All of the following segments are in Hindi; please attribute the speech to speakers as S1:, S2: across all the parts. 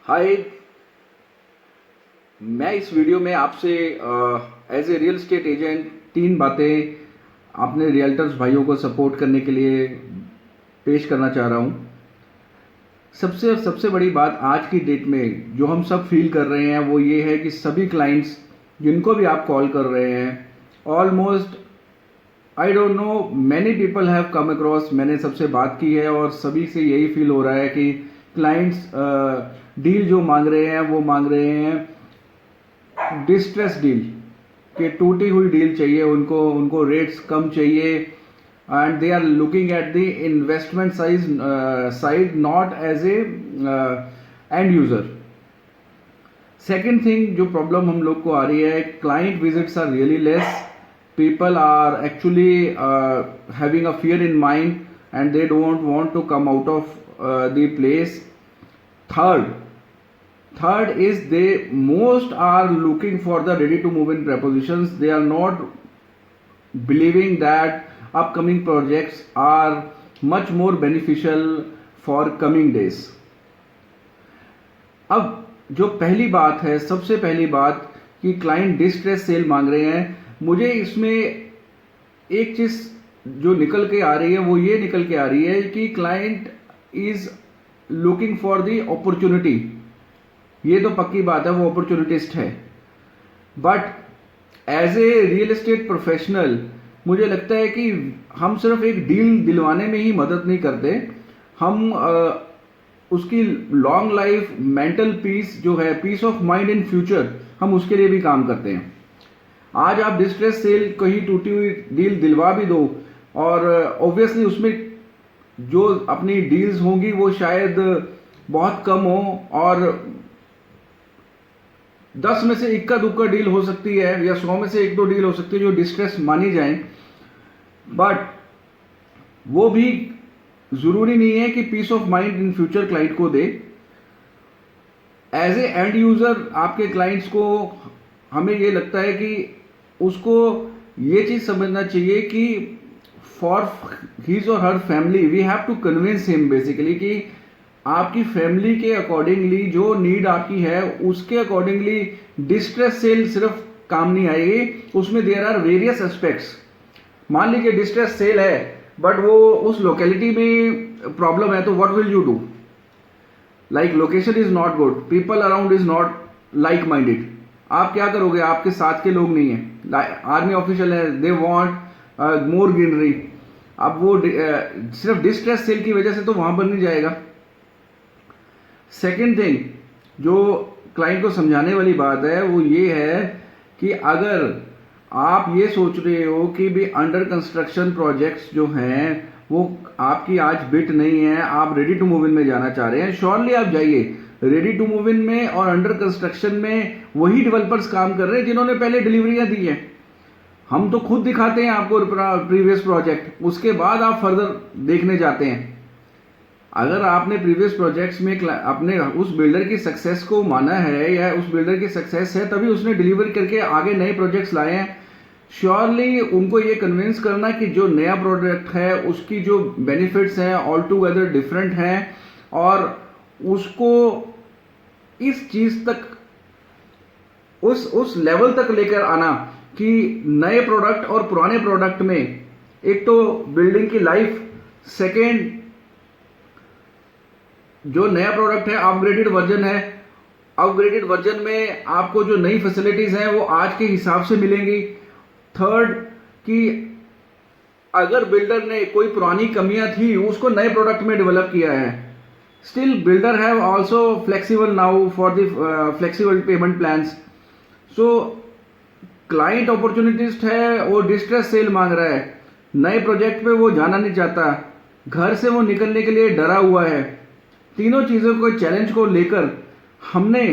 S1: हाय। मैं इस वीडियो में आपसे as a real estate agent 3 बातें अपने रियल्टर्स भाइयों को सपोर्ट करने के लिए पेश करना चाह रहा हूँ। सबसे सबसे बड़ी बात आज की डेट में जो हम सब फील कर रहे हैं वो ये है कि सभी क्लाइंट्स जिनको भी आप कॉल कर रहे हैं, almost I don't know many people have come across, मैंने सबसे बात की है और सभी से यही फील हो रहा है कि क्लाइंट्स डील जो मांग रहे हैं वो मांग रहे हैं डिस्ट्रेस डील, कि टूटी हुई डील चाहिए उनको, उनको रेट्स कम चाहिए and they are looking at the investment side not as a end user. Second thing जो प्रॉब्लम हम लोग को आ रही है, client visits are really less, people are actually having a fear in mind and they don't want to come out of the place. Third is they most are looking for the ready to move in propositions. They are not believing that upcoming projects are much more beneficial for coming days. अब जो पहली बात है, सबसे पहली बात कि क्लाइंट डिस्ट्रेस सेल मांग रहे हैं, मुझे इसमें एक चीज जो निकल के आ रही है वो ये निकल के आ रही है कि client is looking for the opportunity. ये तो पक्की बात है, वो अपॉर्चुनिटिस्ट है, but as a real estate professional मुझे लगता है कि हम सिर्फ एक डील दिलवाने में ही मदद नहीं करते, हम उसकी लॉन्ग लाइफ मेंटल पीस जो है, peace of mind in future, हम उसके लिए भी काम करते हैं। आज आप डिस्ट्रेस सेल कहीं टूटी हुई डील दिलवा भी दो और ऑब्वियसली उसमें जो अपनी डील्स होंगी वो शायद बहुत कम हो और 10 में से इक्का दुक्का डील हो सकती है या 100 में से 1-2 डील हो सकती है जो डिस्ट्रेस मानी जाए, बट वो भी जरूरी नहीं है कि peace of mind in future client को दे। एज ए एंड यूजर आपके क्लाइंट्स को हमें ये लगता है कि उसको ये चीज समझना चाहिए कि फॉर हिज और her family we have to convince him basically कि आपकी फैमिली के अकॉर्डिंगली जो नीड आपकी है उसके अकॉर्डिंगली डिस्ट्रेस सेल सिर्फ काम नहीं आएगी, उसमें देयर आर वेरियस एस्पेक्ट्स। मान लीजिए डिस्ट्रेस सेल है बट वो उस लोकेलिटी में प्रॉब्लम है, तो what will you do? Like location is not good, people around is not like minded, आप क्या करोगे? आपके साथ के लोग नहीं है, आर्मी ऑफिशियल है, दे वांट मोर ग्रीनरी। अब वो सिर्फ डिस्ट्रेस सेल की वजह से तो वहां पर नहीं जाएगा। सेकेंड थिंग जो क्लाइंट को समझाने वाली बात है वो ये है कि अगर आप ये सोच रहे हो कि भी अंडर कंस्ट्रक्शन प्रोजेक्ट्स जो हैं वो आपकी आज बिट नहीं है, आप रेडी टू मूव इन में जाना चाह रहे हैं, श्योरली आप जाइए। रेडी टू मूव इन में और अंडर कंस्ट्रक्शन में वही डेवलपर्स काम कर रहे हैं जिन्होंने पहले डिलीवरियां दी हैं। हम तो खुद दिखाते हैं आपको प्रीवियस प्रोजेक्ट, उसके बाद आप फर्दर देखने जाते हैं। अगर आपने प्रीवियस प्रोजेक्ट्स में अपने उस बिल्डर की सक्सेस को माना है या उस बिल्डर की सक्सेस है तभी उसने डिलीवर करके आगे नए प्रोजेक्ट्स लाए हैं, श्योरली उनको ये कन्विंस करना कि जो नया प्रोडक्ट है उसकी जो बेनिफिट्स हैं ऑल टुगेदर डिफरेंट हैं और उसको इस चीज तक उस लेवल तक लेकर आना कि नए प्रोडक्ट और पुराने प्रोडक्ट में एक तो बिल्डिंग की लाइफ, सेकेंड जो नया प्रोडक्ट है अपग्रेडेड वर्जन है, अपग्रेडेड वर्जन में आपको जो नई फैसिलिटीज हैं वो आज के हिसाब से मिलेंगी। थर्ड कि अगर बिल्डर ने कोई पुरानी कमियां थी उसको नए प्रोडक्ट में डेवलप किया है, still builder have also flexible now for the flexible payment plans. So client opportunist है, वो डिस्ट्रेस सेल मांग रहा है, नए प्रोजेक्ट पे वो जाना नहीं चाहता, घर से वो निकलने के लिए डरा हुआ है। तीनों चीजों को चैलेंज को लेकर हमने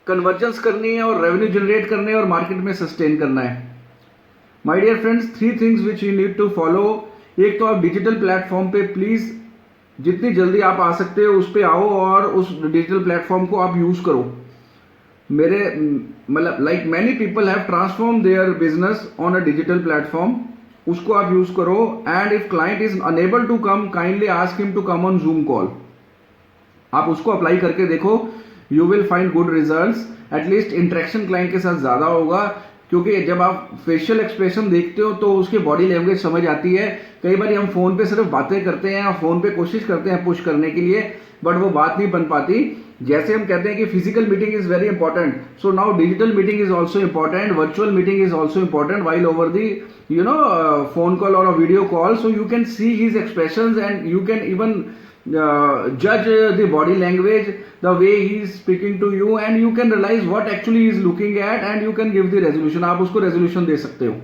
S1: कन्वर्जेंस करनी है और रेवेन्यू जनरेट करने है और मार्केट में सस्टेन करना है। My dear friends, 3 things which you need to follow. एक तो आप डिजिटल प्लेटफॉर्म पे प्लीज जितनी जल्दी आप आ सकते हो उस पे आओ और उस डिजिटल प्लेटफॉर्म को आप यूज करो। मेरे मतलब like many people have transform their business on a digital platform, उसको आप यूज करो। And if client is unable to come, kindly ask him to come on Zoom call. आप उसको अप्लाई करके देखो, you will find good results. At least interaction client के साथ ज़्यादा होगा, क्योंकि जब आप फेशियल एक्सप्रेशन देखते हो तो उसकी बॉडी लैंग्वेज समझ आती है। कई बार हम फोन पे सिर्फ बातें करते हैं और फोन पे कोशिश करते हैं पुश करने के लिए, बट वो बात नहीं बन पाती। जैसे हम कहते हैं कि physical meeting is very important, so now digital meeting is also important, virtual meeting is also important while over the phone call or a video call, so you can see his expressions and you can even judge the body language, the way he is speaking to you, and you can realize what actually he is looking at and you can give the resolution. आप उसको resolution दे सकते हो।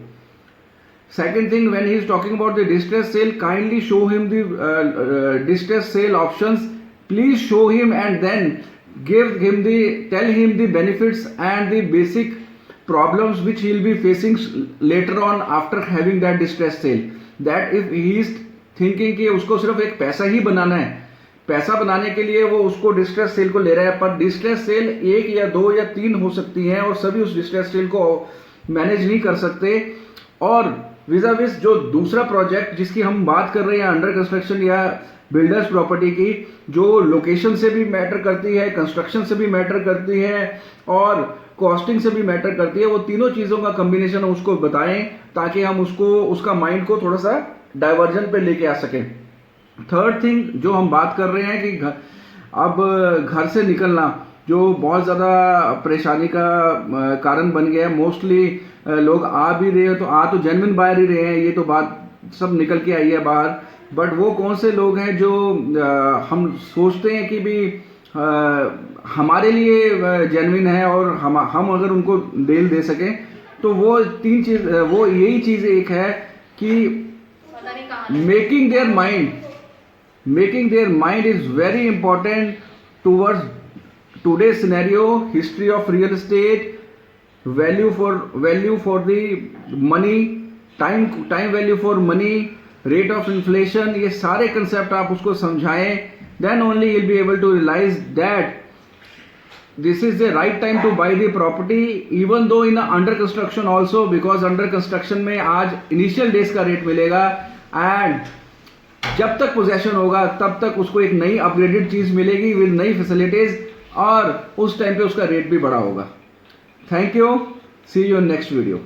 S1: Second thing, when he is talking about the distress sale, kindly show him the distress sale options. Please show him and then tell him the benefits and the basic problems which he will be facing later on after having that distress sale. That if he is thinking कि उसको सिर्फ एक पैसा ही बनाना है, पैसा बनाने के लिए वो उसको डिस्ट्रेस सेल को ले रहा है, पर डिस्ट्रेस सेल 1 या 2 या 3 हो सकती है और सभी उस डिस्ट्रेस सेल को मैनेज नहीं कर सकते। और विज़ाविस जो दूसरा प्रोजेक्ट जिसकी हम बात कर रहे हैं अंडर कंस्ट्रक्शन या बिल्डर्स प्रॉपर्टी की, जो लोकेशन से भी मैटर करती है, कंस्ट्रक्शन से भी मैटर करती है और कॉस्टिंग से भी मैटर करती है, वो तीनों चीज़ों का कम्बिनेशन उसको बताएं ताकि हम उसका माइंड को थोड़ा सा डाइवर्जन पे लेके आ सकें। थर्ड थिंग जो हम बात कर रहे हैं कि अब घर से निकलना जो बहुत ज़्यादा परेशानी का कारण बन गया है। मोस्टली लोग आ भी रहे हो तो जेन्युइन बायर ही रहे हैं, ये तो बात सब निकल के आई है बाहर। बट वो कौन से लोग हैं जो हम सोचते हैं कि भी हमारे लिए जेन्युइन है और हम अगर उनको डील दे सकें, तो वो यही चीज़ एक है कि making their mind is very important towards today scenario, history of real estate, value for the money, time value for money, rate of inflation, ये सारे कंसेप्ट आप उसको समझाएं। Then only he'll be able to realize that this is the right time to buy the property, even though in under construction also, because under construction में आज initial days का रेट मिलेगा and जब तक पोजेशन होगा तब तक उसको एक नई अपग्रेडेड चीज मिलेगी विद नई फैसिलिटीज, और उस टाइम पे उसका रेट भी बड़ा होगा। Thank you, see you in next video.